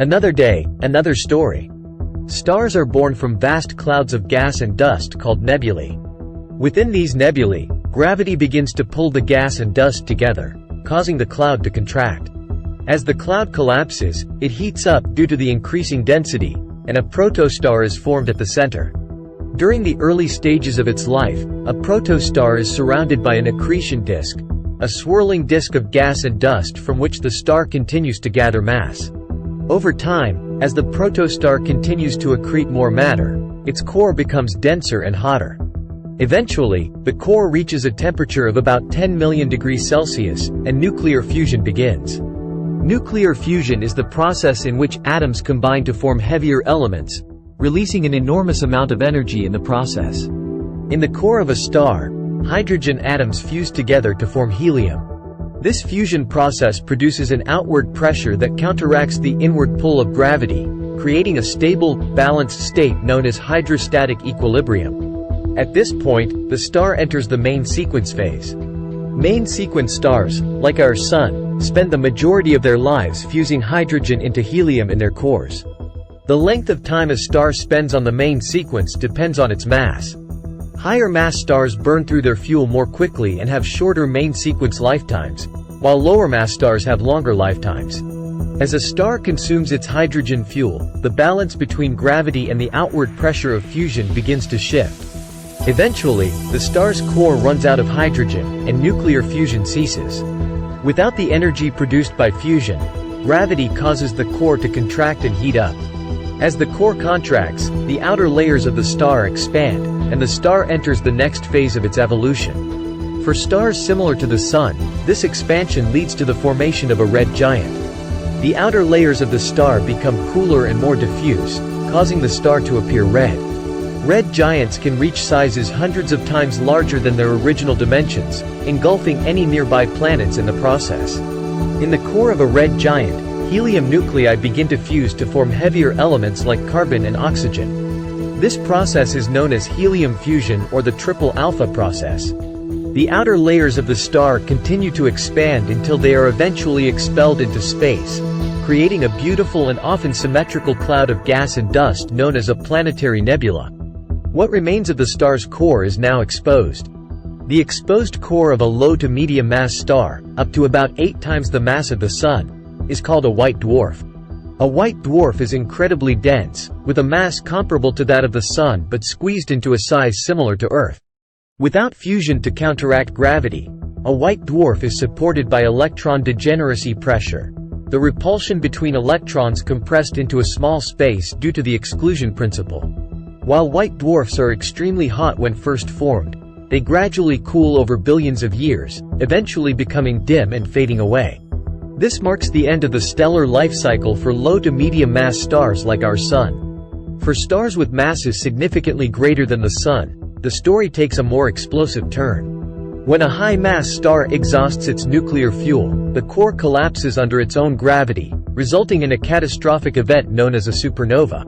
Another day, another story. Stars are born from vast clouds of gas and dust called nebulae. Within these nebulae, gravity begins to pull the gas and dust together, causing the cloud to contract. As the cloud collapses, it heats up due to the increasing density, and a protostar is formed at the center. During the early stages of its life, a protostar is surrounded by an accretion disk, a swirling disk of gas and dust from which the star continues to gather mass. Over time, as the protostar continues to accrete more matter, its core becomes denser and hotter. Eventually, the core reaches a temperature of about 10 million degrees Celsius, and nuclear fusion begins. Nuclear fusion is the process in which atoms combine to form heavier elements, releasing an enormous amount of energy in the process. In the core of a star, hydrogen atoms fuse together to form helium. This fusion process produces an outward pressure that counteracts the inward pull of gravity, creating a stable, balanced state known as hydrostatic equilibrium. At this point, the star enters the main sequence phase. Main sequence stars, like our Sun, spend the majority of their lives fusing hydrogen into helium in their cores. The length of time a star spends on the main sequence depends on its mass. Higher mass stars burn through their fuel more quickly and have shorter main sequence lifetimes, while lower mass stars have longer lifetimes. As a star consumes its hydrogen fuel, the balance between gravity and the outward pressure of fusion begins to shift. Eventually, the star's core runs out of hydrogen, and nuclear fusion ceases. Without the energy produced by fusion, gravity causes the core to contract and heat up. As the core contracts, the outer layers of the star expand, and the star enters the next phase of its evolution. For stars similar to the Sun, this expansion leads to the formation of a red giant. The outer layers of the star become cooler and more diffuse, causing the star to appear red. Red giants can reach sizes hundreds of times larger than their original dimensions, engulfing any nearby planets in the process. In the core of a red giant, helium nuclei begin to fuse to form heavier elements like carbon and oxygen. This process is known as helium fusion or the triple alpha process. The outer layers of the star continue to expand until they are eventually expelled into space, creating a beautiful and often symmetrical cloud of gas and dust known as a planetary nebula. What remains of the star's core is now exposed. The exposed core of a low to medium mass star, up to about 8 times the mass of the Sun, is called a white dwarf. A white dwarf is incredibly dense, with a mass comparable to that of the Sun but squeezed into a size similar to Earth. Without fusion to counteract gravity, a white dwarf is supported by electron degeneracy pressure, the repulsion between electrons compressed into a small space due to the exclusion principle. While white dwarfs are extremely hot when first formed, they gradually cool over billions of years, eventually becoming dim and fading away. This marks the end of the stellar life cycle for low to medium mass stars like our Sun. For stars with masses significantly greater than the Sun, the story takes a more explosive turn. When a high-mass star exhausts its nuclear fuel, the core collapses under its own gravity, resulting in a catastrophic event known as a supernova.